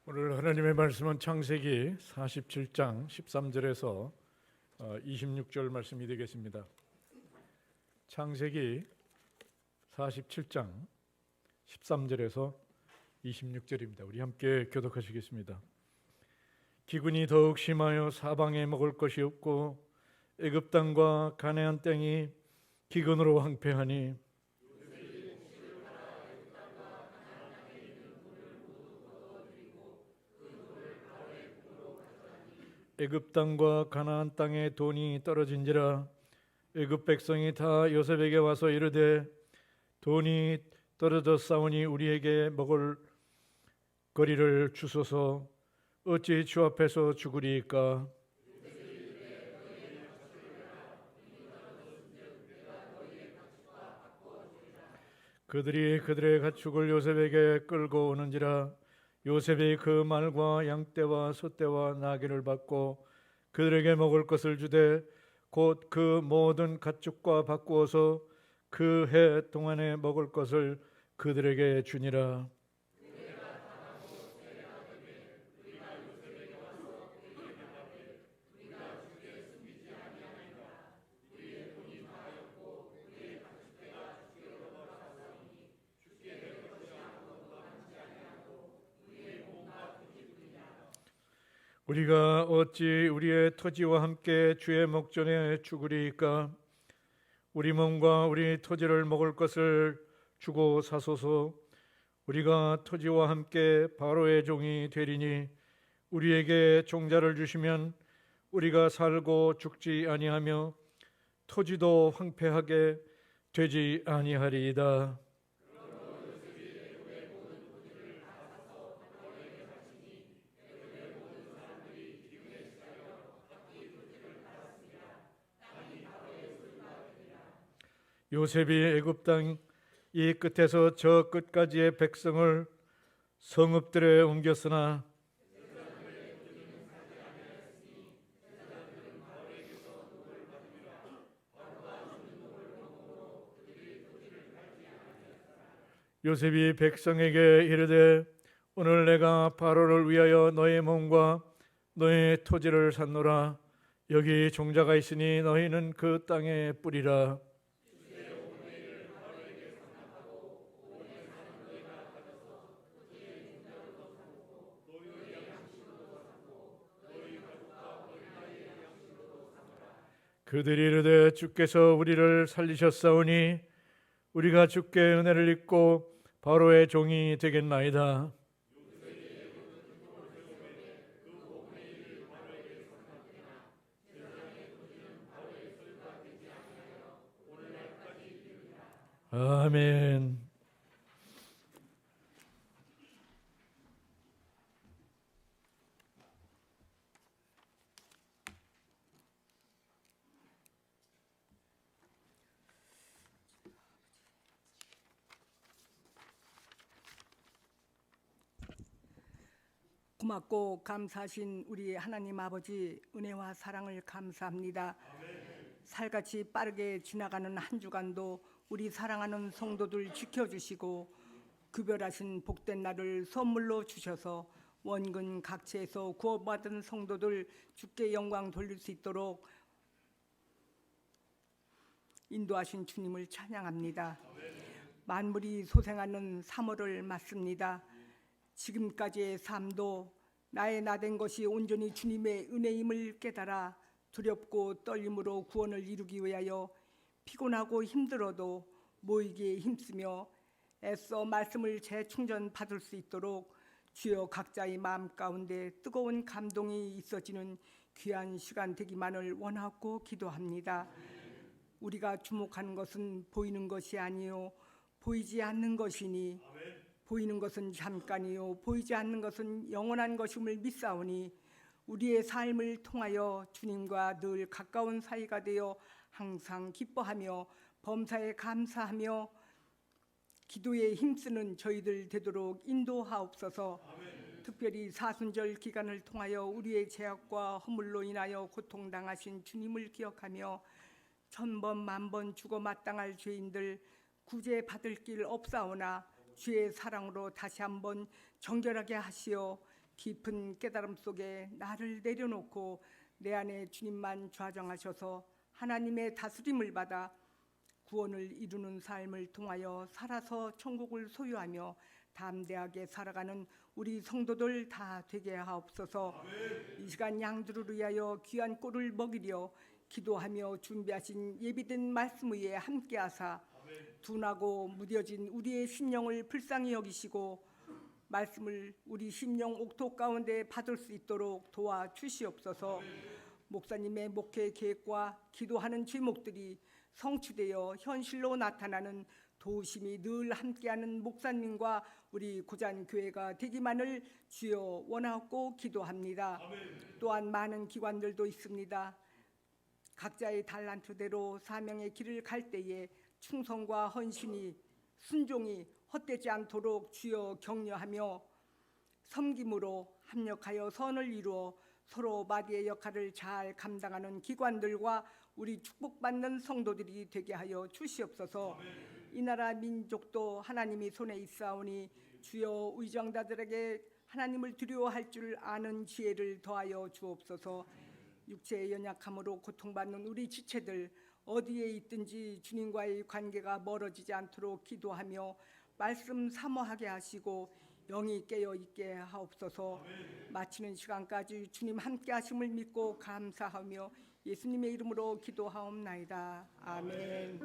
오늘 하나님의 말씀은 창세기 47장 13절에서 26절 말씀이 되겠습니다. 창세기 47장 13절에서 26절입니다. 우리 함께 교독하시겠습니다. 기근이 더욱 심하여 사방에 먹을 것이 없고 애굽 땅과 가나안 땅이 기근으로 황폐하니 애굽 땅과 가나안 땅에 돈이 떨어진지라. 애굽 백성이 다 요셉에게 와서 이르되 돈이 떨어졌사오니 우리에게 먹을 거리를 주소서. 어찌 주 앞에서 죽으리이까. 그들이 그들의 가축을 요셉에게 끌고 오는지라. 요셉이 그 말과 양떼와 소떼와 나귀를 받고 그들에게 먹을 것을 주되 곧 그 모든 가축과 바꾸어서 그 해 동안에 먹을 것을 그들에게 주니라. 우리가 어찌 우리의 토지와 함께 주의 목전에 죽으리이까. 우리 몸과 우리 토지를 먹을 것을 주고 사소서. 우리가 토지와 함께 바로의 종이 되리니 우리에게 종자를 주시면 우리가 살고 죽지 아니하며 토지도 황폐하게 되지 아니하리이다. 요셉이 애굽 땅 이 끝에서 저 끝까지의 백성을 성읍들에 옮겼으나 요셉이 백성에게 이르되 오늘 내가 바로를 위하여 너의 몸과 너의 토지를 샀노라. 여기 종자가 있으니 너희는 그 땅에 뿌리라. 그들이 이르되 주께서 우리를 살리셨사오니 우리가 주께 은혜를 입고 바로의 종이 되겠나이다. 아멘. 고맙고 감사하신 우리 하나님 아버지, 은혜와 사랑을 감사합니다. 살같이 빠르게 지나가는 한 주간도 우리 사랑하는 성도들 지켜주시고 급별하신 복된 날을 선물로 주셔서 원근 각처에서 구원받은 성도들 주께 영광 돌릴 수 있도록 인도하신 주님을 찬양합니다. 만물이 소생하는 3월을 맞습니다. 지금까지의 삶도 나의 나된 것이 온전히 주님의 은혜임을 깨달아 두렵고 떨림으로 구원을 이루기 위하여 피곤하고 힘들어도 모이기에 힘쓰며 애써 말씀을 재충전 받을 수 있도록 주여 각자의 마음 가운데 뜨거운 감동이 있어지는 귀한 시간 되기만을 원하고 기도합니다. 우리가 주목하는 것은 보이는 것이 아니요 보이지 않는 것이니 보이는 것은 잠깐이요 보이지 않는 것은 영원한 것임을 믿사오니 우리의 삶을 통하여 주님과 늘 가까운 사이가 되어 항상 기뻐하며 범사에 감사하며 기도에 힘쓰는 저희들 되도록 인도하옵소서. 특별히 사순절 기간을 통하여 우리의 죄악과 허물로 인하여 고통당하신 주님을 기억하며 천번 만번 죽어 마땅할 죄인들 구제받을 길 없사오나 주의 사랑으로 다시 한번 정결하게 하시어 깊은 깨달음 속에 나를 내려놓고 내 안에 주님만 좌정하셔서 하나님의 다스림을 받아 구원을 이루는 삶을 통하여 살아서 천국을 소유하며 담대하게 살아가는 우리 성도들 다 되게 하옵소서. 이 시간 양들을 위하여 귀한 꼴을 먹이려 기도하며 준비하신 예비된 말씀 위에 함께하사 둔하고 무뎌진 우리의 심령을 불쌍히 여기시고 말씀을 우리 심령 옥토 가운데 받을 수 있도록 도와주시옵소서. 목사님의 목회 계획과 기도하는 제목들이 성취되어 현실로 나타나는 도심이 늘 함께하는 목사님과 우리 고잔교회가 되기만을 주여 원하고 기도합니다. 또한 많은 기관들도 있습니다. 각자의 달란트대로 사명의 길을 갈 때에 충성과 헌신이 순종이 헛되지 않도록 주여 격려하며 섬김으로 합력하여 선을 이루어 서로 마디의 역할을 잘 감당하는 기관들과 우리 축복받는 성도들이 되게 하여 주시옵소서. 이 나라 민족도 하나님이 손에 있사오니 주여 의정자들에게 하나님을 두려워할 줄 아는 지혜를 더하여 주옵소서. 육체의 연약함으로 고통받는 우리 지체들 어디에 있든지 주님과의 관계가 멀어지지 않도록 기도하며 말씀 사모하게 하시고 영이 깨어있게 하옵소서. 마치는 시간까지 주님 함께 하심을 믿고 감사하며 예수님의 이름으로 기도하옵나이다. 아멘.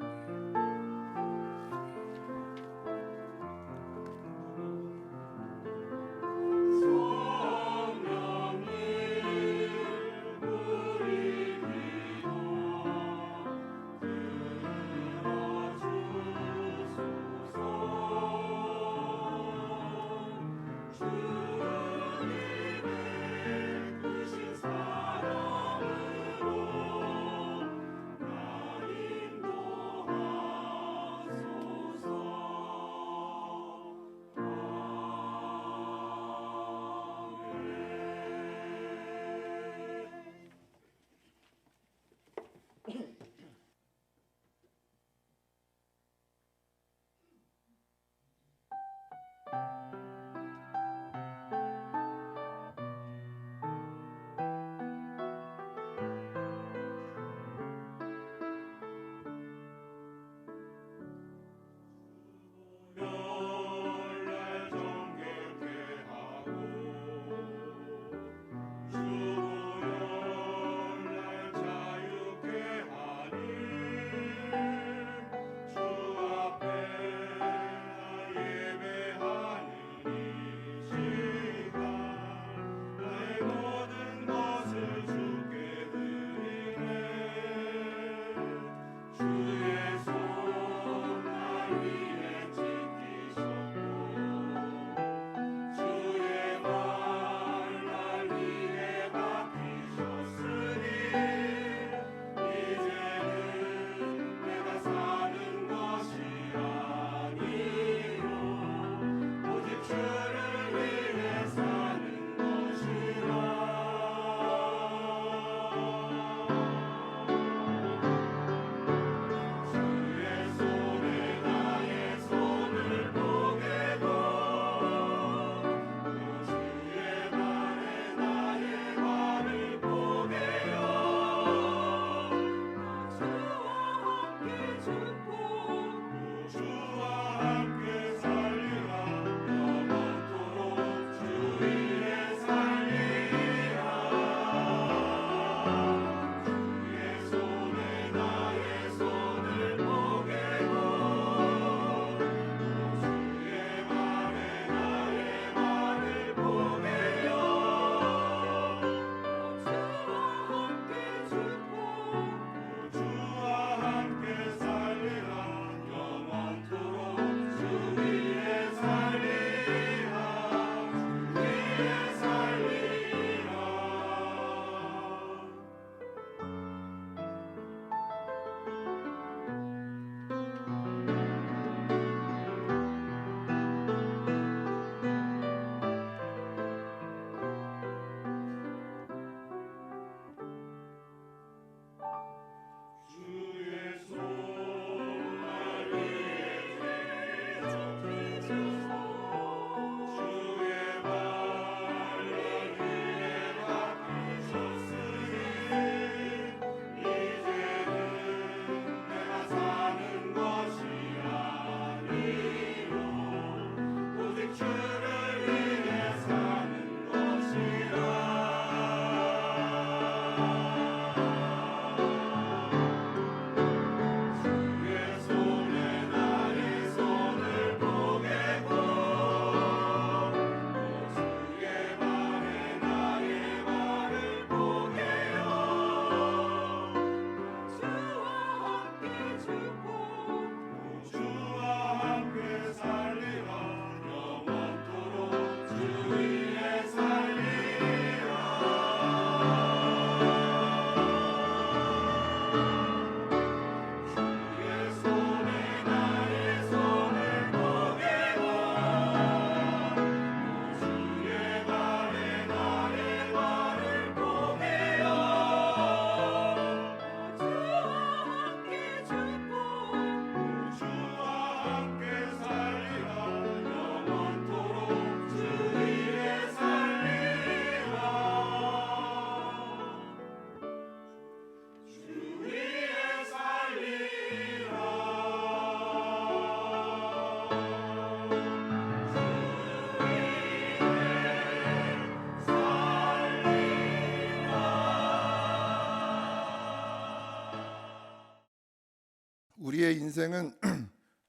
인생은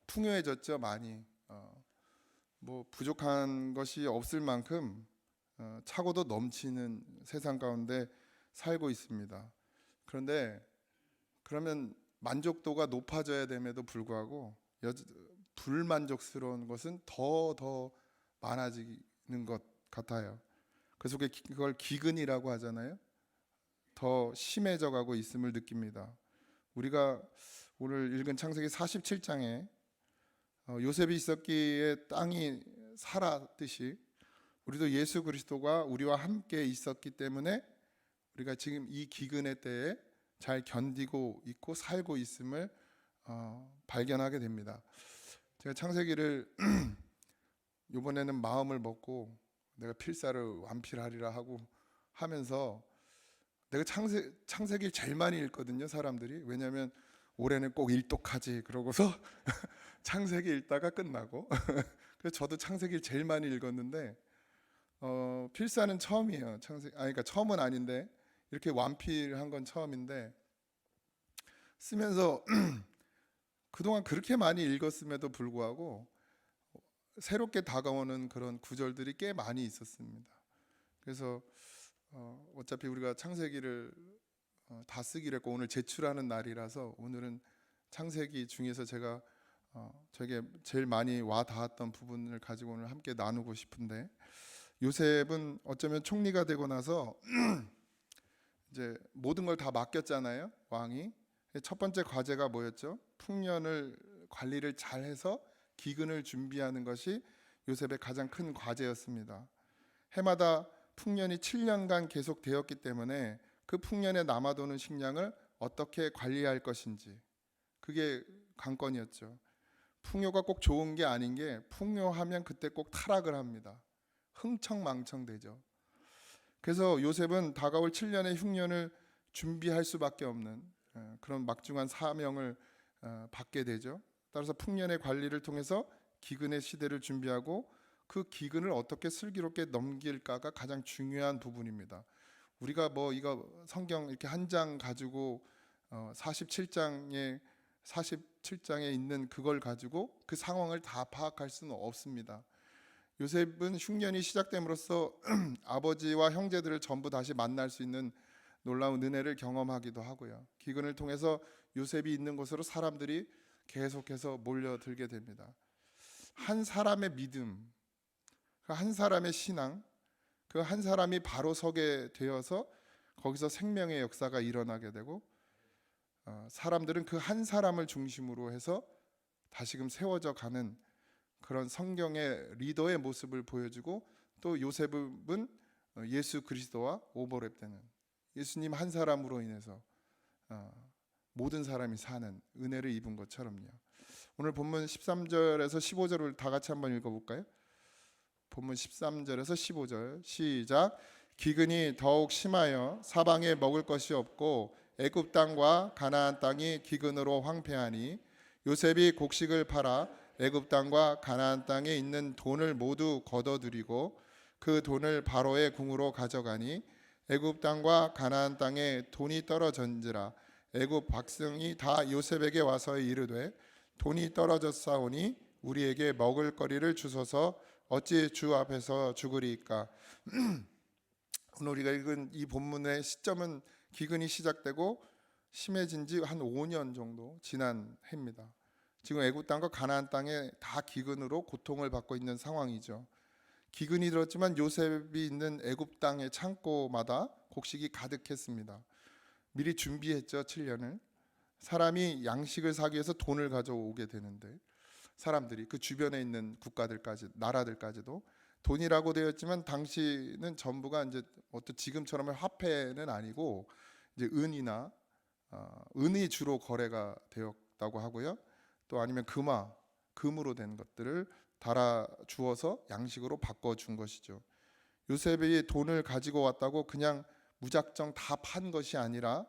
풍요해졌죠, 많이. 뭐 부족한 것이 없을 만큼 차고도 넘치는 세상 가운데 살고 있습니다. 그런데 그러면 만족도가 높아져야 됨에도 불구하고 불만족스러운 것은 더 많아지는 것 같아요. 그래서 그걸 기근이라고 하잖아요. 더 심해져 가고 있음을 느낍니다. 우리가 오늘 읽은 창세기 47장에 요셉이 있었기에 땅이 살았듯이 우리도 예수 그리스도가 우리와 함께 있었기 때문에 우리가 지금 이 기근의 때에 잘 견디고 있고 살고 있음을 발견하게 됩니다. 제가 창세기를 이번에는 마음을 먹고 내가 필사를 완필하리라 하고 하면서 내가 창세기를 제일 많이 읽거든요, 사람들이. 왜냐하면 올해는 꼭 일독하지 그러고서 창세기 읽다가 끝나고 그래서 저도 창세기를 제일 많이 읽었는데 필사는 처음이에요. 그러니까 처음은 아닌데 이렇게 완필한 건 처음인데 쓰면서 그동안 그렇게 많이 읽었음에도 불구하고 새롭게 다가오는 그런 구절들이 꽤 많이 있었습니다. 그래서 어차피 우리가 창세기를 다 쓰기로 했고 오늘 제출하는 날이라서 오늘은 창세기 중에서 제가 저에게 제일 많이 와 닿았던 부분을 가지고 오늘 함께 나누고 싶은데, 요셉은 어쩌면 총리가 되고 나서 이제 모든 걸 다 맡겼잖아요, 왕이. 첫 번째 과제가 뭐였죠? 풍년을 관리를 잘해서 기근을 준비하는 것이 요셉의 가장 큰 과제였습니다. 해마다 풍년이 7년간 계속되었기 때문에 그 풍년에 남아도는 식량을 어떻게 관리할 것인지, 그게 관건이었죠. 풍요가 꼭 좋은 게 아닌 게, 풍요하면 그때 꼭 타락을 합니다. 흥청망청되죠. 그래서 요셉은 다가올 7년의 흉년을 준비할 수밖에 없는 그런 막중한 사명을 받게 되죠. 따라서 풍년의 관리를 통해서 기근의 시대를 준비하고 그 기근을 어떻게 슬기롭게 넘길까가 가장 중요한 부분입니다. 우리가 뭐 이거 성경 이렇게 한 장 가지고 47장에 있는 그걸 가지고 그 상황을 다 파악할 수는 없습니다. 요셉은 흉년이 시작됨으로써 아버지와 형제들을 전부 다시 만날 수 있는 놀라운 은혜를 경험하기도 하고요. 기근을 통해서 요셉이 있는 곳으로 사람들이 계속해서 몰려들게 됩니다. 한 사람의 믿음, 한 사람의 신앙, 그 한 사람이 바로 서게 되어서 거기서 생명의 역사가 일어나게 되고, 사람들은 그 한 사람을 중심으로 해서 다시금 세워져 가는 그런 성경의 리더의 모습을 보여주고, 또 요셉은 예수 그리스도와 오버랩되는 예수님 한 사람으로 인해서 모든 사람이 사는 은혜를 입은 것처럼요. 오늘 본문 13절에서 15절을 다 같이 한번 읽어볼까요? 본문 13절에서 15절 시작. 기근이 더욱 심하여 사방에 먹을 것이 없고 애굽 땅과 가나안 땅이 기근으로 황폐하니 요셉이 곡식을 팔아 애굽 땅과 가나안 땅에 있는 돈을 모두 거둬들이고 그 돈을 바로의 궁으로 가져가니 애굽 땅과 가나안 땅에 돈이 떨어졌는지라. 애굽 백성이 다 요셉에게 와서 이르되 돈이 떨어졌사오니 우리에게 먹을 거리를 주소서 어찌 주 앞에서 죽으리이까. 오늘 우리가 읽은 이 본문의 시점은 기근이 시작되고 심해진 지 한 5년 정도 지난 해입니다. 지금 애굽 땅과 가나안 땅에 다 기근으로 고통을 받고 있는 상황이죠. 기근이 들었지만 요셉이 있는 애굽 땅의 창고마다 곡식이 가득했습니다. 미리 준비했죠, 7년을. 사람이 양식을 사기 위해서 돈을 가져오게 되는데, 사람들이 그 주변에 있는 국가들까지, 나라들까지도 돈이라고 되었지만 당시는 전부가 이제 어떤 지금처럼 화폐는 아니고 이제 은이나 은이 주로 거래가 되었다고 하고요. 또 아니면 금으로 된 것들을 달아 주어서 양식으로 바꿔 준 것이죠. 요셉이 돈을 가지고 왔다고 그냥 무작정 다 판 것이 아니라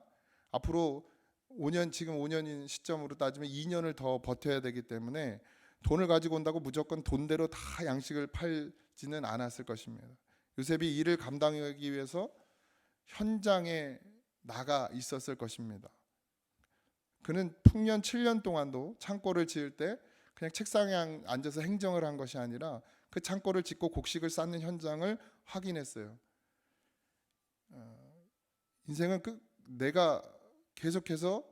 앞으로 5년, 지금 5년인 시점으로 따지면 2년을 더 버텨야 되기 때문에 돈을 가지고 온다고 무조건 돈대로 다 양식을 팔지는 않았을 것입니다. 요셉이 이를 감당하기 위해서 현장에 나가 있었을 것입니다. 그는 풍년 7년 동안도 창고를 지을 때 그냥 책상에 앉아서 행정을 한 것이 아니라 그 창고를 짓고 곡식을 쌓는 현장을 확인했어요. 인생은 내가 계속해서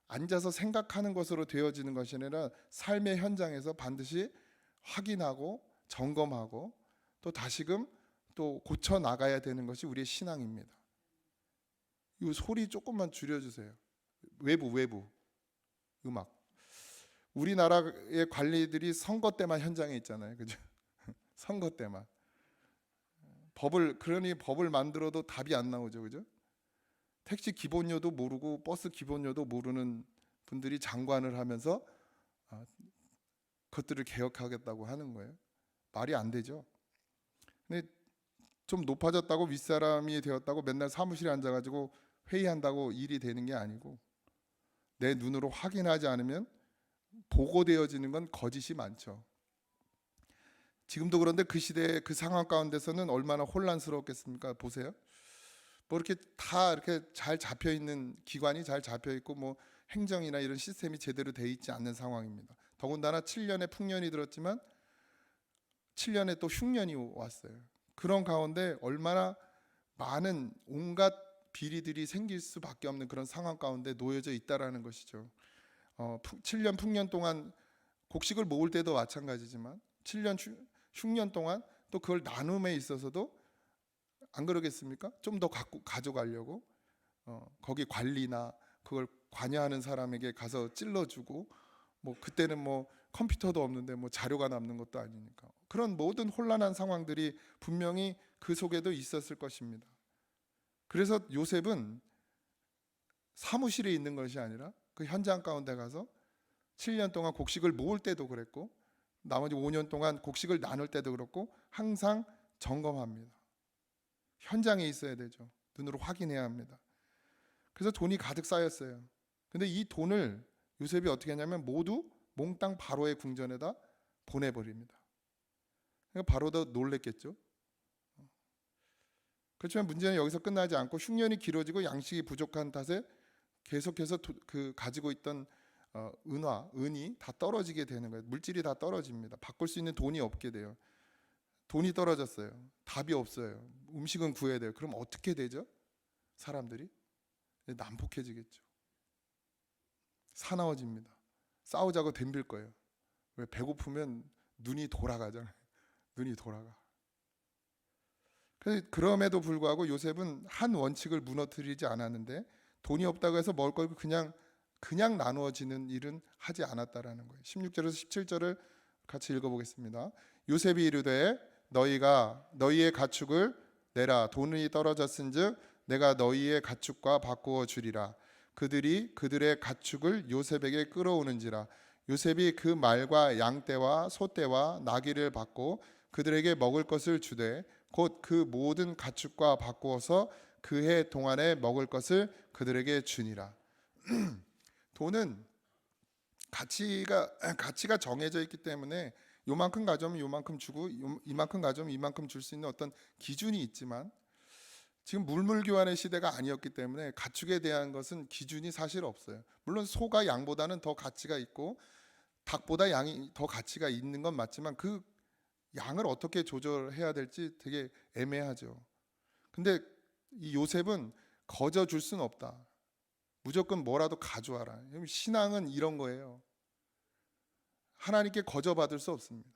앉아서 생각하는 것으로 되어지는 것이 아니라 삶의 현장에서 반드시 확인하고 점검하고 또 다시금 또 고쳐 나가야 되는 것이 우리의 신앙입니다. 이 소리 조금만 줄여주세요. 외부 음악. 우리나라의 관리들이 선거 때만 현장에 있잖아요, 그죠? 선거 때만. 그러니 법을 만들어도 답이 안 나오죠, 그죠? 택시 기본료도 모르고 버스 기본료도 모르는 분들이 장관을 하면서 그것들을 개혁하겠다고 하는 거예요. 말이 안 되죠. 근데 좀 높아졌다고 윗사람이 되었다고 맨날 사무실에 앉아가지고 회의한다고 일이 되는 게 아니고 내 눈으로 확인하지 않으면 보고되어지는 건 거짓이 많죠. 지금도 그런데 그 시대의 그 상황 가운데서는 얼마나 혼란스럽겠습니까? 보세요. 뭐 이렇게 다 이렇게 잘 잡혀 있는 기관이 잘 잡혀 있고 뭐 행정이나 이런 시스템이 제대로 돼 있지 않는 상황입니다. 더군다나 7년의 풍년이 들었지만 7년에 또 흉년이 왔어요. 그런 가운데 얼마나 많은 온갖 비리들이 생길 수밖에 없는 그런 상황 가운데 놓여져 있다라는 것이죠. 7년 풍년 동안 곡식을 모을 때도 마찬가지지만 7년 흉년 동안 또 그걸 나눔에 있어서도 안 그러겠습니까? 좀 더 가져가려고 거기 관리나 그걸 관여하는 사람에게 가서 찔러주고 뭐 그때는 뭐 컴퓨터도 없는데 뭐 자료가 남는 것도 아니니까 그런 모든 혼란한 상황들이 분명히 그 속에도 있었을 것입니다. 그래서 요셉은 사무실에 있는 것이 아니라 그 현장 가운데 가서 7년 동안 곡식을 모을 때도 그랬고 나머지 5년 동안 곡식을 나눌 때도 그렇고 항상 점검합니다. 현장에 있어야 되죠. 눈으로 확인해야 합니다. 그래서 돈이 가득 쌓였어요. 근데 이 돈을 요셉이 어떻게 하냐면 모두 몽땅 바로의 궁전에다 보내버립니다. 그러니까 바로도 놀랬겠죠. 그렇지만 문제는 여기서 끝나지 않고 흉년이 길어지고 양식이 부족한 탓에 계속해서 그 가지고 있던 은이 다 떨어지게 되는 거예요. 물질이 다 떨어집니다. 바꿀 수 있는 돈이 없게 돼요. 돈이 떨어졌어요. 답이 없어요. 음식은 구해야 돼요. 그럼 어떻게 되죠? 사람들이 난폭해지겠죠. 사나워집니다. 싸우자고 덤빌 거예요. 왜? 배고프면 눈이 돌아가잖아요. 눈이 돌아가. 그럼에도 불구하고 요셉은 한 원칙을 무너뜨리지 않았는데 돈이 없다고 해서 먹을 걸 그냥 나누어지는 일은 하지 않았다라는 거예요. 16절에서 17절을 같이 읽어보겠습니다. 요셉이 이르되 너희가 너희의 가축을 내라 돈이 떨어졌은즉 내가 너희의 가축과 바꾸어 주리라. 그들이 그들의 가축을 요셉에게 끌어오는지라. 요셉이 그 말과 양떼와 소떼와 나귀를 받고 그들에게 먹을 것을 주되 곧 그 모든 가축과 바꾸어서 그 해 동안에 먹을 것을 그들에게 주니라. 돈은 가치가 정해져 있기 때문에 요만큼 가져오면 요만큼 주고 이만큼 가져오면 이만큼 줄 수 있는 어떤 기준이 있지만 지금 물물교환의 시대가 아니었기 때문에 가축에 대한 것은 기준이 사실 없어요. 물론 소가 양보다는 더 가치가 있고 닭보다 양이 더 가치가 있는 건 맞지만 그 양을 어떻게 조절해야 될지 되게 애매하죠. 근데 이 요셉은 거저 줄 수는 없다. 무조건 뭐라도 가져와라. 신앙은 이런 거예요. 하나님께 거저 받을 수 없습니다.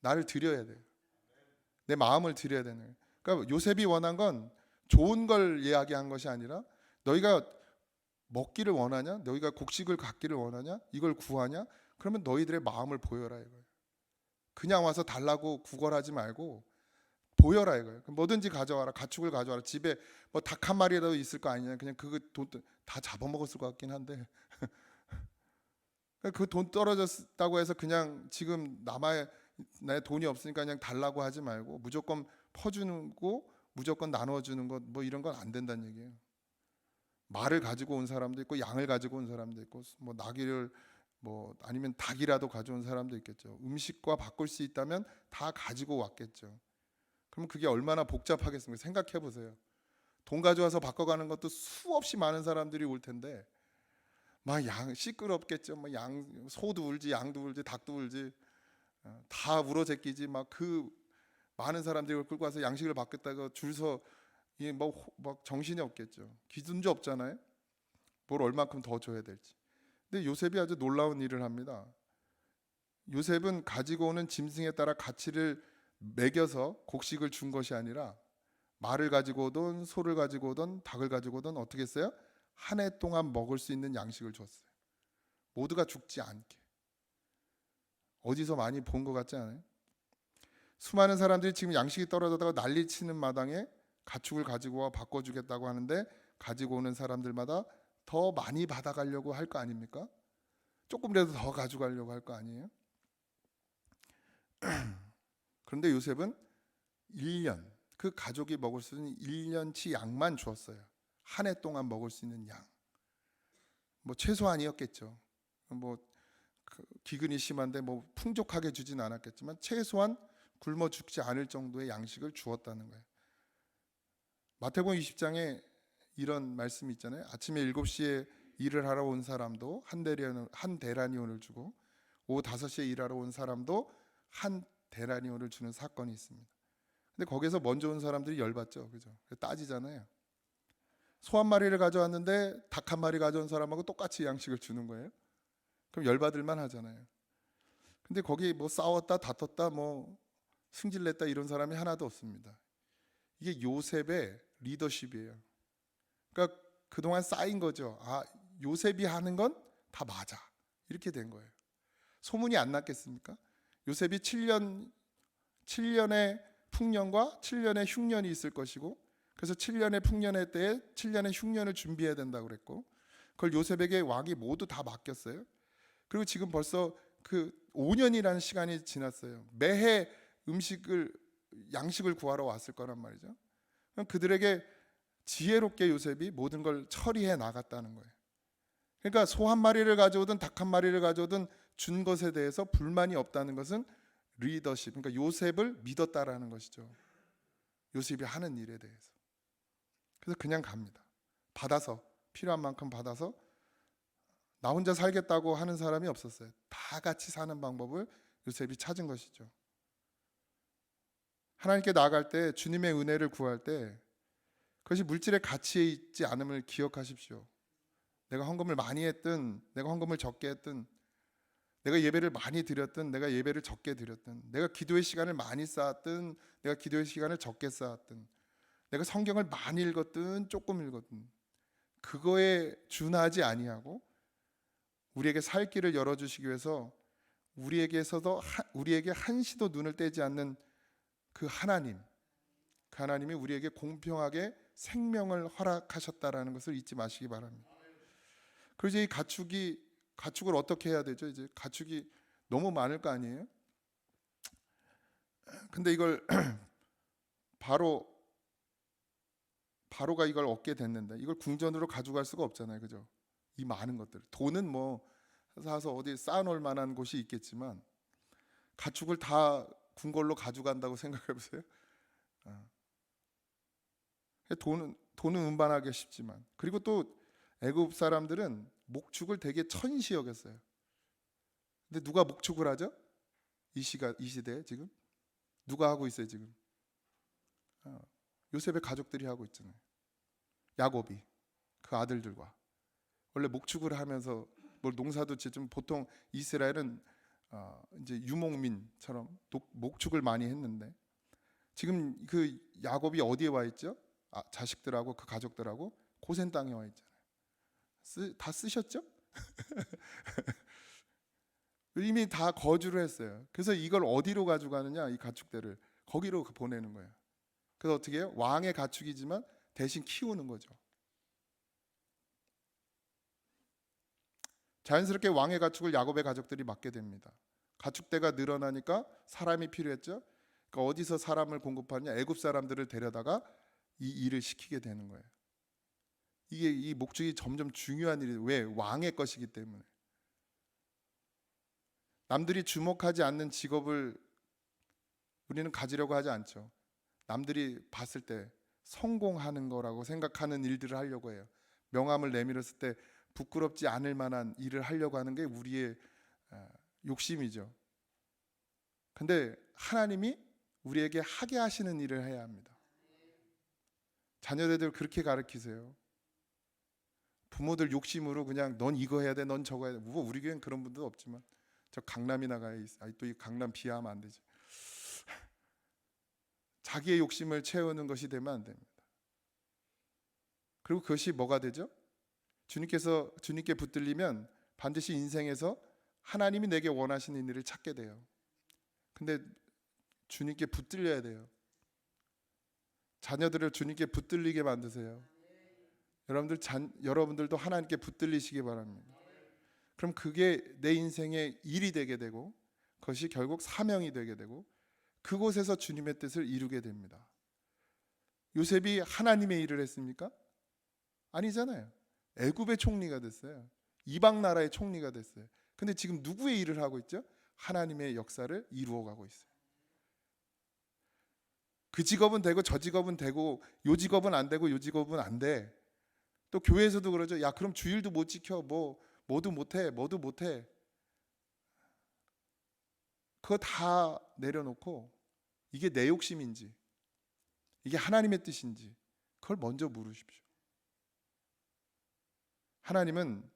나를 드려야 돼요. 내 마음을 드려야 되는 거예요. 그러니까 요셉이 원한 건 좋은 걸 이야기한 것이 아니라 너희가 먹기를 원하냐? 너희가 곡식을 갖기를 원하냐? 이걸 구하냐? 그러면 너희들의 마음을 보여라 이거예요. 그냥 와서 달라고 구걸하지 말고 보여라 이거예요. 뭐든지 가져와라. 가축을 가져와라. 집에 뭐 닭 한 마리라도 있을 거 아니냐. 그냥 그거 돈 다 잡아먹었을 것 같긴 한데 그 돈 떨어졌다고 해서 그냥 지금 내 돈이 없으니까 그냥 달라고 하지 말고 무조건 퍼주는 거 무조건 나눠주는 것 뭐 이런 건 안 된다는 얘기예요. 말을 가지고 온 사람도 있고 양을 가지고 온 사람도 있고 뭐 나귀를 뭐 아니면 닭이라도 가져온 사람도 있겠죠. 음식과 바꿀 수 있다면 다 가지고 왔겠죠. 그러면 그게 얼마나 복잡하겠습니까? 생각해 보세요. 돈 가져와서 바꿔가는 것도 수없이 많은 사람들이 올 텐데 막 양 시끄럽겠죠. 뭐 소도 울지, 양도 울지, 닭도 울지, 다 울어 제끼지. 막 그 많은 사람들이 이걸 끌고 와서 양식을 받겠다고 줄서 이게 막 정신이 없겠죠. 기준도 없잖아요. 뭘 얼만큼 더 줘야 될지. 근데 요셉이 아주 놀라운 일을 합니다. 요셉은 가지고 오는 짐승에 따라 가치를 매겨서 곡식을 준 것이 아니라 말을 가지고 오든 소를 가지고 오든 닭을 가지고 오든 어떻게 했어요? 한 해 동안 먹을 수 있는 양식을 줬어요. 모두가 죽지 않게. 어디서 많이 본 것 같지 않아요? 수많은 사람들이 지금 양식이 떨어졌다가 난리치는 마당에 가축을 가지고 와 바꿔주겠다고 하는데 가지고 오는 사람들마다 더 많이 받아가려고 할 거 아닙니까? 조금이라도 더 가져가려고 할 거 아니에요? 그런데 요셉은 1년, 그 가족이 먹을 수 있는 1년치 양만 주었어요. 한 해 동안 먹을 수 있는 양. 뭐 최소한이었겠죠. 뭐 기근이 심한데 뭐 풍족하게 주진 않았겠지만 최소한 굶어 죽지 않을 정도의 양식을 주었다는 거예요. 마태복음 20장에 이런 말씀이 있잖아요. 아침에 7시에 일을 하러 온 사람도 한 데나리온을 주고 오후 5시에 일하러 온 사람도 한 데나리온을 주는 사건이 있습니다. 근데 거기서 먼저 온 사람들이 열받죠. 그죠? 따지잖아요. 소 한 마리를 가져왔는데 닭 한 마리 가져온 사람하고 똑같이 양식을 주는 거예요. 그럼 열받을 만 하잖아요. 근데 거기 뭐 싸웠다 다퉜다 뭐 승질냈다 이런 사람이 하나도 없습니다. 이게 요셉의 리더십이에요. 그러니까 그동안 쌓인 거죠. 아, 요셉이 하는 건 다 맞아. 이렇게 된 거예요. 소문이 안 났겠습니까? 요셉이 7년의 풍년과 7년의 흉년이 있을 것이고, 그래서 7년의 풍년의 때에 7년의 흉년을 준비해야 된다고 그랬고, 그걸 요셉에게 왕이 모두 다 맡겼어요. 그리고 지금 벌써 그 5년이라는 시간이 지났어요. 매해 양식을 구하러 왔을 거란 말이죠. 그럼 그들에게 지혜롭게 요셉이 모든 걸 처리해 나갔다는 거예요. 그러니까 소 한 마리를 가져오든 닭 한 마리를 가져오든 준 것에 대해서 불만이 없다는 것은 리더십, 그러니까 요셉을 믿었다라는 것이죠. 요셉이 하는 일에 대해서. 그래서 그냥 갑니다. 받아서 필요한 만큼 받아서 나 혼자 살겠다고 하는 사람이 없었어요. 다 같이 사는 방법을 요셉이 찾은 것이죠. 하나님께 나아갈 때, 주님의 은혜를 구할 때 그것이 물질의 가치에 있지 않음을 기억하십시오. 내가 헌금을 많이 했든 내가 헌금을 적게 했든 내가 예배를 많이 드렸든 내가 예배를 적게 드렸든 내가 기도의 시간을 많이 쌓았든 내가 기도의 시간을 적게 쌓았든 내가 성경을 많이 읽었든 조금 읽었든 그거에 준하지 아니하고 우리에게 살 길을 열어주시기 위해서 우리에게 한시도 눈을 떼지 않는 그 하나님이 우리에게 공평하게 생명을 허락하셨다라는 것을 잊지 마시기 바랍니다. 그래서 이 가축을 어떻게 해야 되죠? 이제 가축이 너무 많을 거 아니에요? 근데 이걸 바로가 이걸 얻게 됐는데 이걸 궁전으로 가져갈 수가 없잖아요, 그죠? 이 많은 것들, 돈은 뭐 사서 어디 쌓아놓을 만한 곳이 있겠지만 가축을 다 궁궐로 가져간다고 생각해 보세요. 돈은 운반하기 쉽지만, 그리고 또 애굽 사람들은 목축을 되게 천시 여겼어요. 근데 누가 목축을 하죠? 이 시대에 지금 누가 하고 있어요? 지금 요셉의 가족들이 하고 있잖아요. 야곱이 그 아들들과 원래 목축을 하면서 뭘 농사도 짓지만 보통 이스라엘은 이제 유목민처럼 목축을 많이 했는데 지금 그 야곱이 어디에 와 있죠? 자식들하고 그 가족들하고 고센 땅에 와 있잖아요. 다 쓰셨죠? 이미 다 거주를 했어요. 그래서 이걸 어디로 가져가느냐? 이 가축들을 거기로 보내는 거예요. 그래서 어떻게 해요? 왕의 가축이지만 대신 키우는 거죠. 자연스럽게 왕의 가축을 야곱의 가족들이 맡게 됩니다. 가축대가 늘어나니까 사람이 필요했죠. 그러니까 어디서 사람을 공급하느냐? 애굽 사람들을 데려다가 이 일을 시키게 되는 거예요. 이 목축이 점점 중요한 일이에요. 왜? 왕의 것이기 때문에. 남들이 주목하지 않는 직업을 우리는 가지려고 하지 않죠. 남들이 봤을 때 성공하는 거라고 생각하는 일들을 하려고 해요. 명함을 내밀었을 때 부끄럽지 않을 만한 일을 하려고 하는 게 우리의 욕심이죠. 근데 하나님이 우리에게 하게 하시는 일을 해야 합니다. 자녀들 그렇게 가르치세요. 부모들 욕심으로 그냥 넌 이거 해야 돼, 넌 저거 해야 돼. 뭐 우리 교회는 그런 분도 없지만 저 강남이나 가야 또 이 강남 비하하면 안 되지. 자기의 욕심을 채우는 것이 되면 안 됩니다. 그리고 그것이 뭐가 되죠? 주님께 붙들리면 반드시 인생에서 하나님이 내게 원하시는 일을 찾게 돼요. 근데 주님께 붙들려야 돼요. 자녀들을 주님께 붙들리게 만드세요. 여러분들도 하나님께 붙들리시기 바랍니다. 그럼 그게 내 인생의 일이 되게 되고 그것이 결국 사명이 되게 되고 그곳에서 주님의 뜻을 이루게 됩니다. 요셉이 하나님의 일을 했습니까? 아니잖아요. 애굽의 총리가 됐어요. 이방 나라의 총리가 됐어요. 근데 지금 누구의 일을 하고 있죠? 하나님의 역사를 이루어가고 있어요. 그 직업은 되고 저 직업은 되고 요 직업은 안 되고 요 직업은 안 돼. 또 교회에서도 그러죠. 야 그럼 주일도 못 지켜. 뭐도 못해. 그거 다 내려놓고 이게 내 욕심인지 이게 하나님의 뜻인지 그걸 먼저 물으십시오. 하나님은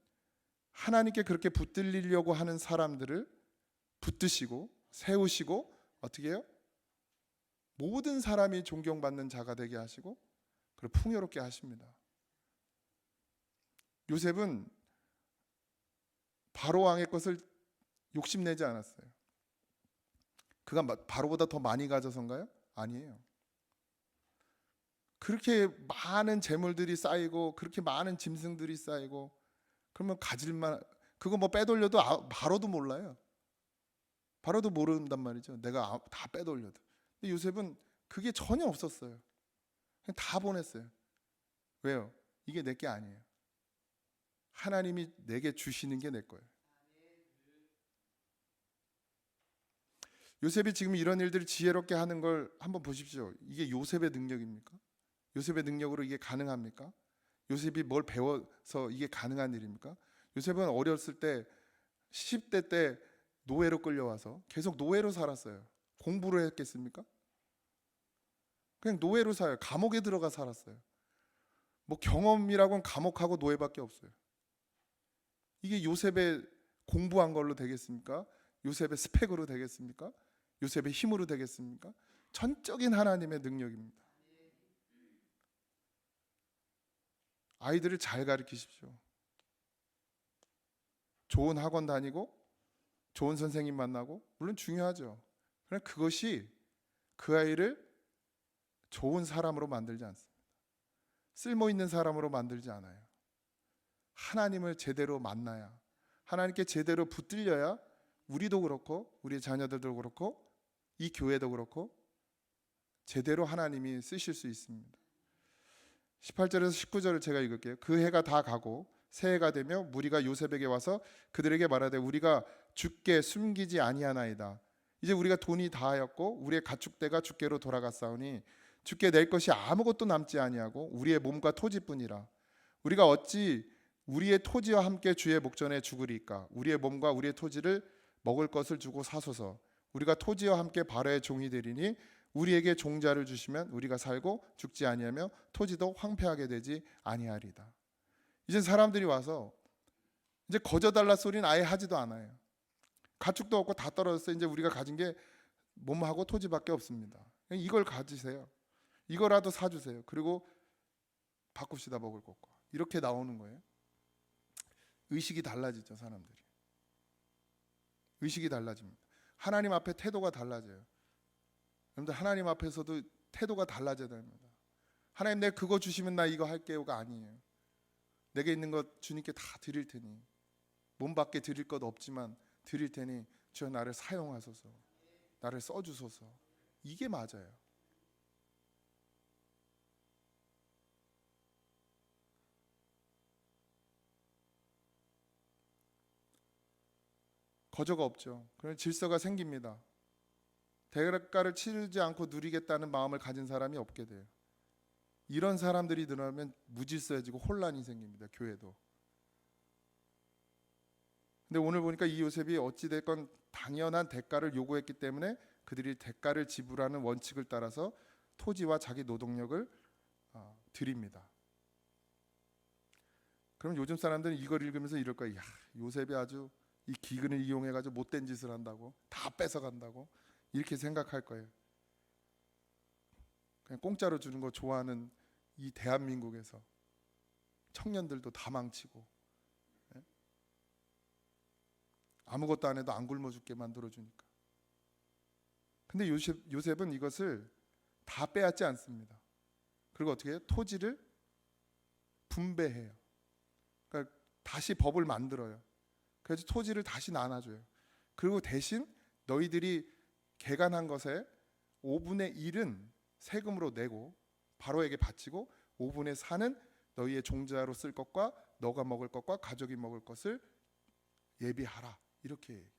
하나님께 그렇게 붙들리려고 하는 사람들을 붙드시고 세우시고 어떻게 해요? 모든 사람이 존경받는 자가 되게 하시고 그리고 풍요롭게 하십니다. 요셉은 바로 왕의 것을 욕심내지 않았어요. 그가 바로보다 더 많이 가져서인가요? 아니에요. 그렇게 많은 재물들이 쌓이고 그렇게 많은 짐승들이 쌓이고 그러면 가질만 그거 뭐 빼돌려도 바로도 몰라요. 바로도 모른단 말이죠. 내가 다 빼돌려도. 근데 요셉은 그게 전혀 없었어요. 그냥 다 보냈어요. 왜요? 이게 내 게 아니에요. 하나님이 내게 주시는 게 내 거예요. 요셉이 지금 이런 일들을 지혜롭게 하는 걸 한번 보십시오. 이게 요셉의 능력입니까? 요셉의 능력으로 이게 가능합니까? 요셉이 뭘 배워서 이게 가능한 일입니까? 요셉은 어렸을 때 10대 때 노예로 끌려와서 계속 노예로 살았어요. 공부를 했겠습니까? 그냥 노예로 살아요. 감옥에 들어가 살았어요. 뭐 경험이라고는 감옥하고 노예밖에 없어요. 이게 요셉의 공부한 걸로 되겠습니까? 요셉의 스펙으로 되겠습니까? 요셉의 힘으로 되겠습니까? 전적인 하나님의 능력입니다. 아이들을 잘 가르치십시오. 좋은 학원 다니고 좋은 선생님 만나고 물론 중요하죠. 그러나 그것이 그 아이를 좋은 사람으로 만들지 않습니다. 쓸모 있는 사람으로 만들지 않아요. 하나님을 제대로 만나야, 하나님께 제대로 붙들려야 우리도 그렇고 우리 자녀들도 그렇고 이 교회도 그렇고 제대로 하나님이 쓰실 수 있습니다. 18절에서 19절을 제가 읽을게요. 그 해가 다 가고 새해가 되며 무리가 요셉에게 와서 그들에게 말하되 우리가 주께 숨기지 아니하나이다. 이제 우리가 돈이 다하였고 우리의 가축대가 주께로 돌아갔사오니 주께 낼 것이 아무것도 남지 아니하고 우리의 몸과 토지뿐이라. 우리가 어찌 우리의 토지와 함께 주의 목전에 죽으리까? 우리의 몸과 우리의 토지를 먹을 것을 주고 사소서. 우리가 토지와 함께 바로의 종이 되리니 우리에게 종자를 주시면 우리가 살고 죽지 아니하며 토지도 황폐하게 되지 아니하리다. 이제 사람들이 와서 이제 거저달라 소리는 아예 하지도 않아요. 가축도 없고 다 떨어졌어요. 이제 우리가 가진 게 몸하고 토지밖에 없습니다. 이걸 가지세요. 이거라도 사주세요. 그리고 바꿉시다, 먹을 것과. 이렇게 나오는 거예요. 의식이 달라지죠, 사람들이. 의식이 달라집니다. 하나님 앞에 태도가 달라져요. 여러분들 하나님 앞에서도 태도가 달라져야 됩니다. 하나님 내가 그거 주시면 나 이거 할게요가 아니에요. 내게 있는 것 주님께 다 드릴 테니 몸밖에 드릴 것 없지만 드릴 테니 주여 나를 사용하소서, 나를 써주소서. 이게 맞아요. 거저가 없죠. 그런 질서가 생깁니다. 대가를 치르지 않고 누리겠다는 마음을 가진 사람이 없게 돼요. 이런 사람들이 늘어나면 무질서해지고 혼란이 생깁니다. 교회도. 근데 오늘 보니까 이 요셉이 어찌 됐건 당연한 대가를 요구했기 때문에 그들이 대가를 지불하는 원칙을 따라서 토지와 자기 노동력을 드립니다. 그럼 요즘 사람들은 이걸 읽으면서 이럴 거야. 야, 요셉이 아주 이 기근을 이용해 가지고 못된 짓을 한다고, 다 뺏어간다고 이렇게 생각할 거예요. 그냥 공짜로 주는 거 좋아하는 이 대한민국에서 청년들도 다 망치고, 예? 아무것도 안 해도 안 굶어 죽게 만들어 주니까. 근데 요셉은 이것을 다 빼앗지 않습니다. 그리고 어떻게 해요? 토지를 분배해요. 그러니까 다시 법을 만들어요. 그래서 토지를 다시 나눠줘요. 그리고 대신 너희들이 개간한 것에 5분의 1은 세금으로 내고 바로에게 바치고 5분의 4는 너희의 종자로 쓸 것과 너가 먹을 것과 가족이 먹을 것을 예비하라. 이렇게 얘기해요.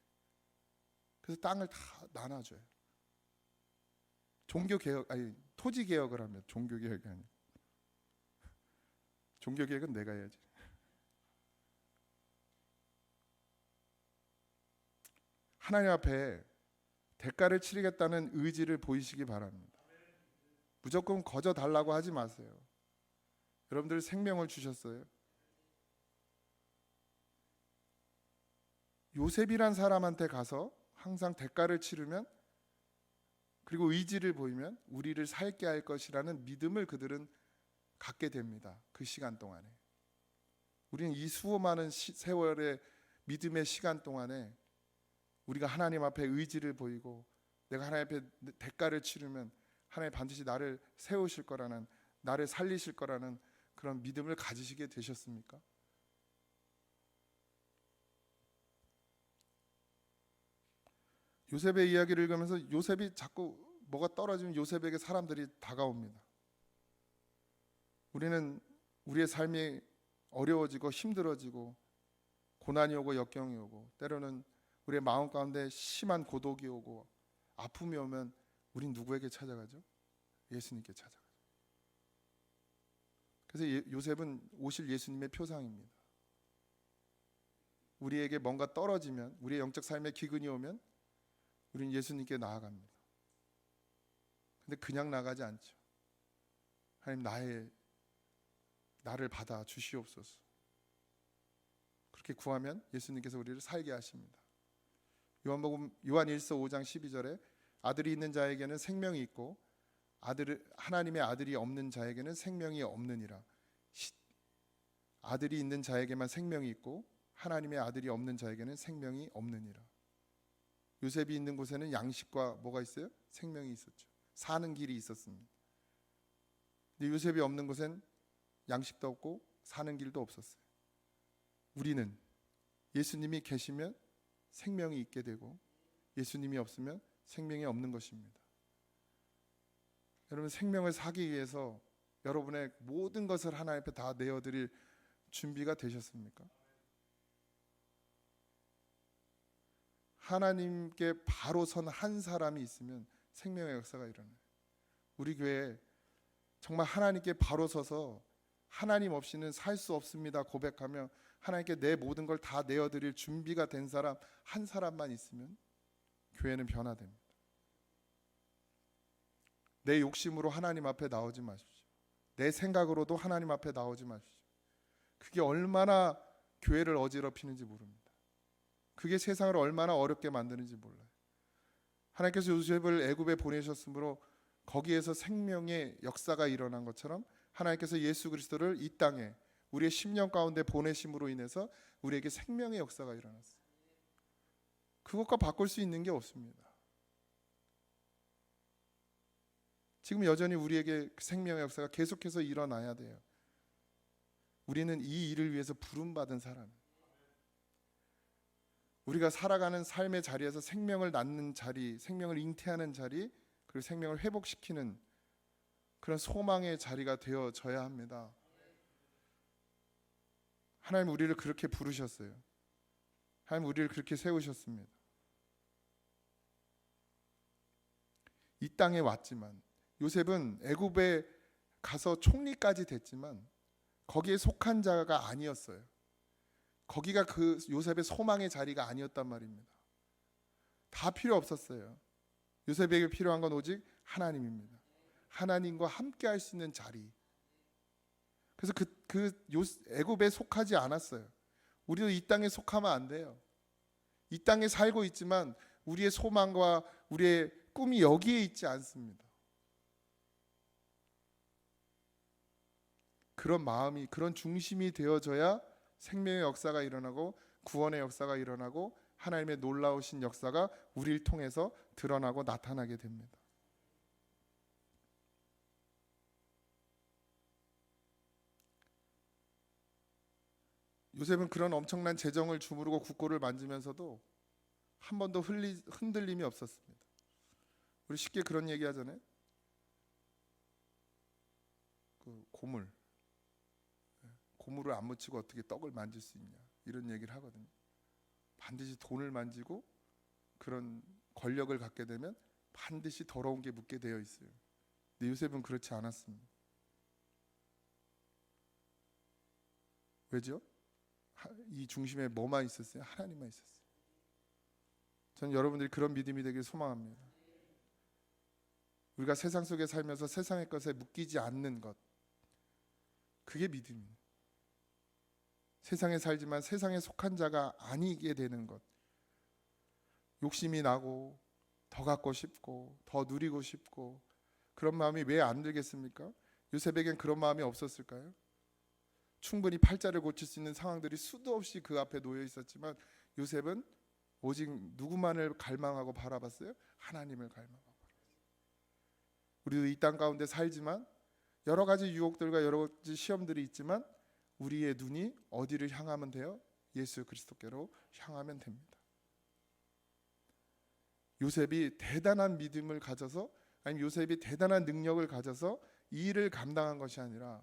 그래서 땅을 다 나눠줘요. 토지 개혁을 하면 종교 개혁이 아니에요. 종교 개혁은 내가 해야지. 하나님 앞에 대가를 치르겠다는 의지를 보이시기 바랍니다. 무조건 거저 달라고 하지 마세요. 여러분들 생명을 주셨어요. 요셉이란 사람한테 가서 항상 대가를 치르면, 그리고 의지를 보이면 우리를 살게 할 것이라는 믿음을 그들은 갖게 됩니다. 그 시간 동안에. 우리는 이 수많은 세월의 믿음의 시간 동안에 우리가 하나님 앞에 의지를 보이고 내가 하나님 앞에 대가를 치르면 하나님 반드시 나를 세우실 거라는, 나를 살리실 거라는 그런 믿음을 가지시게 되셨습니까? 요셉의 이야기를 읽으면서 요셉이 자꾸 뭐가 떨어지면 요셉에게 사람들이 다가옵니다. 우리는 우리의 삶이 어려워지고 힘들어지고 고난이 오고 역경이 오고 때로는 우리의 마음 가운데 심한 고독이 오고 아픔이 오면 우린 누구에게 찾아가죠? 예수님께 찾아가죠. 그래서 요셉은 오실 예수님의 표상입니다. 우리에게 뭔가 떨어지면, 우리의 영적 삶에 기근이 오면 우리는 예수님께 나아갑니다. 근데 그냥 나가지 않죠. 하나님, 나를 받아 주시옵소서. 그렇게 구하면 예수님께서 우리를 살게 하십니다. 요한 1서 5장 12절에 아들이 있는 자에게는 생명이 있고 하나님의 아들이 없는 자에게는 생명이 없느니라. 아들이 있는 자에게만 생명이 있고 하나님의 아들이 없는 자에게는 생명이 없느니라. 요셉이 있는 곳에는 양식과 뭐가 있어요? 생명이 있었죠. 사는 길이 있었습니다. 근데 요셉이 없는 곳엔 양식도 없고 사는 길도 없었어요. 우리는 예수님이 계시면 생명이 있게 되고 예수님이 없으면 생명이 없는 것입니다. 여러분, 생명을 사기 위해서 여러분의 모든 것을 하나님 앞에 다 내어드릴 준비가 되셨습니까? 하나님께 바로 선 한 사람이 있으면 생명의 역사가 일어나요. 우리 교회에 정말 하나님께 바로 서서 하나님 없이는 살 수 없습니다 고백하며 하나님께 내 모든 걸 다 내어드릴 준비가 된 사람 한 사람만 있으면 교회는 변화됩니다. 내 욕심으로 하나님 앞에 나오지 마십시오. 내 생각으로도 하나님 앞에 나오지 마십시오. 그게 얼마나 교회를 어지럽히는지 모릅니다. 그게 세상을 얼마나 어렵게 만드는지 몰라요. 하나님께서 요셉을 애굽에 보내셨으므로 거기에서 생명의 역사가 일어난 것처럼 하나님께서 예수 그리스도를 이 땅에 우리의 심령 가운데 보내심으로 인해서 우리에게 생명의 역사가 일어났어요. 그것과 바꿀 수 있는 게 없습니다. 지금 여전히 우리에게 생명의 역사가 계속해서 일어나야 돼요. 우리는 이 일을 위해서 부름받은 사람이에요. 우리가 살아가는 삶의 자리에서 생명을 낳는 자리, 생명을 잉태하는 자리, 그리고 생명을 회복시키는 그런 소망의 자리가 되어져야 합니다. 하나님 우리를 그렇게 부르셨어요. 하나님 우리를 그렇게 세우셨습니다. 이 땅에 왔지만 요셉은 애굽에 가서 총리까지 됐지만 거기에 속한 자가 아니었어요. 거기가 그 요셉의 소망의 자리가 아니었단 말입니다. 다 필요 없었어요. 요셉에게 필요한 건 오직 하나님입니다. 하나님과 함께 할 수 있는 자리. 그래서 애굽에 속하지 않았어요. 우리도 이 땅에 속하면 안 돼요. 이 땅에 살고 있지만 우리의 소망과 우리의 꿈이 여기에 있지 않습니다. 그런 마음이, 그런 중심이 되어져야 생명의 역사가 일어나고 구원의 역사가 일어나고 하나님의 놀라우신 역사가 우리를 통해서 드러나고 나타나게 됩니다. 요셉은 그런 엄청난 재정을 주무르고 국고를 만지면서도 한 번도 흔들림이 없었습니다. 우리 쉽게 그런 얘기 하잖아요. 그 고물을 안 묻히고 어떻게 떡을 만질 수 있냐, 이런 얘기를 하거든요. 반드시 돈을 만지고 그런 권력을 갖게 되면 반드시 더러운 게 묻게 되어 있어요. 근데 요셉은 그렇지 않았습니다. 왜죠? 이 중심에 뭐만 있었어요? 하나님만 있었어요. 저는 여러분들이 그런 믿음이 되길 소망합니다. 우리가 세상 속에 살면서 세상의 것에 묶이지 않는 것, 그게 믿음입니다. 세상에 살지만 세상에 속한 자가 아니게 되는 것, 욕심이 나고 더 갖고 싶고 더 누리고 싶고 그런 마음이 왜 안 들겠습니까? 요셉에겐 그런 마음이 없었을까요? 충분히 팔자를 고칠 수 있는 상황들이 수도 없이 그 앞에 놓여 있었지만 요셉은 오직 누구만을 갈망하고 바라봤어요? 하나님을 갈망하고 바라봤어요. 우리도 이 땅 가운데 살지만 여러 가지 유혹들과 여러 가지 시험들이 있지만 우리의 눈이 어디를 향하면 돼요? 예수 그리스도께로 향하면 됩니다. 요셉이 대단한 믿음을 가져서, 아니면 요셉이 대단한 능력을 가져서 이 일을 감당한 것이 아니라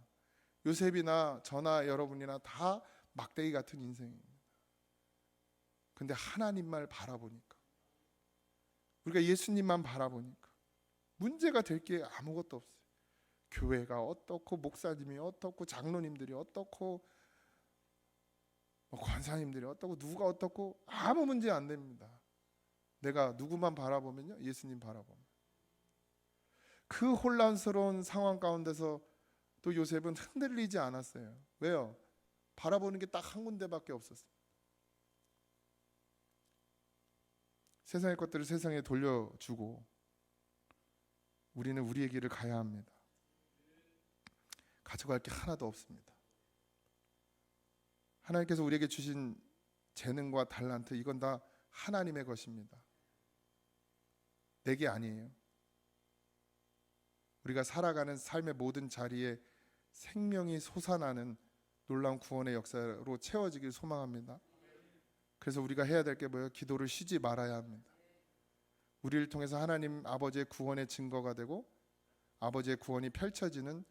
요셉이나 저나 여러분이나 다 막대기 같은 인생입니다. 근데 하나님만 바라보니까, 우리가 예수님만 바라보니까 문제가 될 게 아무것도 없어요. 교회가 어떻고 목사님이 어떻고 장로님들이 어떻고 권사님들이 어떻고 누가 어떻고 아무 문제 안 됩니다. 내가 누구만 바라보면요, 예수님 바라보면. 그 혼란스러운 상황 가운데서 또 요셉은 흔들리지 않았어요. 왜요? 바라보는 게 딱 한 군데밖에 없었어요. 세상의 것들을 세상에 돌려주고 우리는 우리의 길을 가야 합니다. 가져갈 게 하나도 없습니다. 하나님께서 우리에게 주신 재능과 달란트, 이건 다 하나님의 것입니다. 내게 아니에요. 우리가 살아가는 삶의 모든 자리에 생명이 솟아나는 놀라운 구원의 역사로 채워지길 소망합니다. 그래서 우리가 해야 될 게 뭐예요? 기도를 쉬지 말아야 합니다. 우리를 통해서 하나님 아버지의 구원의 증거가 되고 아버지의 구원이 펼쳐지는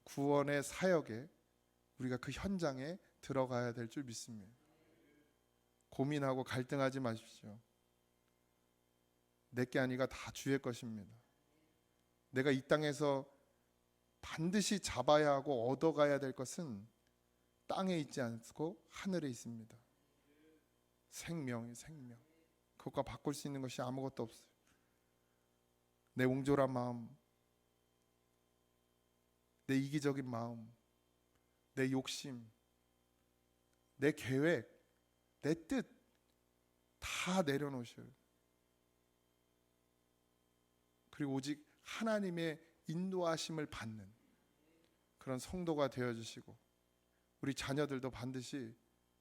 구원의 사역에 우리가 그 현장에 들어가야 될 줄 믿습니다. 고민하고 갈등하지 마십시오. 내게 아니가 다 주의 것입니다. 내가 이 땅에서 반드시 잡아야 하고 얻어가야 될 것은 땅에 있지 않고 하늘에 있습니다. 생명이 생명. 그것과 바꿀 수 있는 것이 아무것도 없어요. 내 옹졸한 마음, 내 이기적인 마음, 내 욕심, 내 계획, 내 뜻 다 내려놓으셔요. 그리고 오직 하나님의 인도하심을 받는 그런 성도가 되어주시고 우리 자녀들도 반드시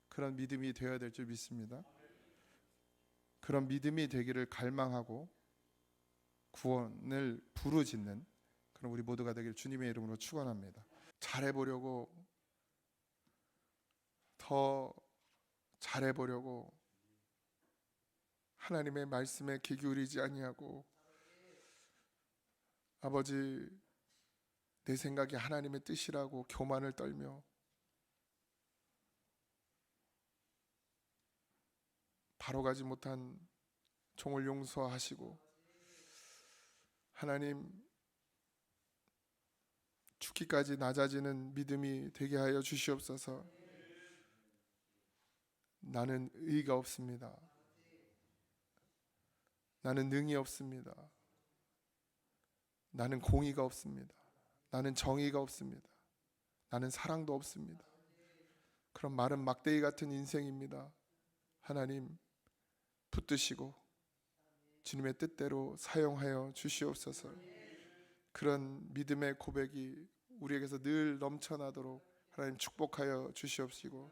그런 믿음이 되어야 될 줄 믿습니다. 그런 믿음이 되기를 갈망하고 구원을 부르짖는 그런 우리 모두가 되길 주님의 이름으로 축원합니다. 잘해보려고, 더 잘해보려고 하나님의 말씀에 귀 기울이지 아니하고, 아버지 내 생각이 하나님의 뜻이라고 교만을 떨며 바로 가지 못한 종을 용서하시고, 하나님 죽기까지 낮아지는 믿음이 되게 하여 주시옵소서. 나는 의가 없습니다. 나는 능이 없습니다. 나는 공의가 없습니다. 나는 정의가 없습니다. 나는 사랑도 없습니다. 그런 마른 막대기 같은 인생입니다. 하나님 붙드시고 주님의 뜻대로 사용하여 주시옵소서. 그런 믿음의 고백이 우리에게서 늘 넘쳐나도록 하나님 축복하여 주시옵시고,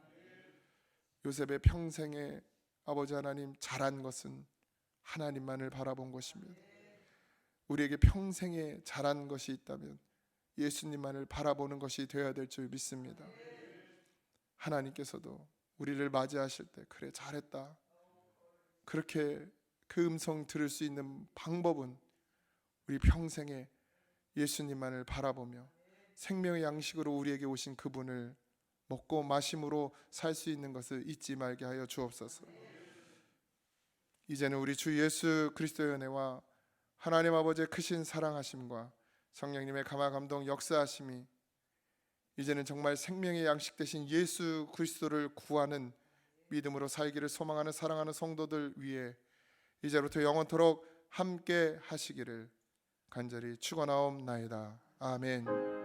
요셉의 평생에 아버지 하나님 잘한 것은 하나님만을 바라본 것입니다. 우리에게 평생에 잘한 것이 있다면 예수님만을 바라보는 것이 되어야 될 줄 믿습니다. 하나님께서도 우리를 맞이하실 때 그래 잘했다, 그렇게 그 음성 들을 수 있는 방법은 우리 평생에 예수님만을 바라보며 생명의 양식으로 우리에게 오신 그분을 먹고 마심으로 살 수 있는 것을 잊지 말게 하여 주옵소서. 이제는 우리 주 예수 그리스도의 은혜와 하나님 아버지의 크신 사랑하심과 성령님의 감화 감동 역사하심이 이제는 정말 생명의 양식 되신 예수 그리스도를 구하는 믿음으로 살기를 소망하는 사랑하는 성도들 위해 이제부터 영원토록 함께 하시기를 간절히 축원하옵나이다. 아멘.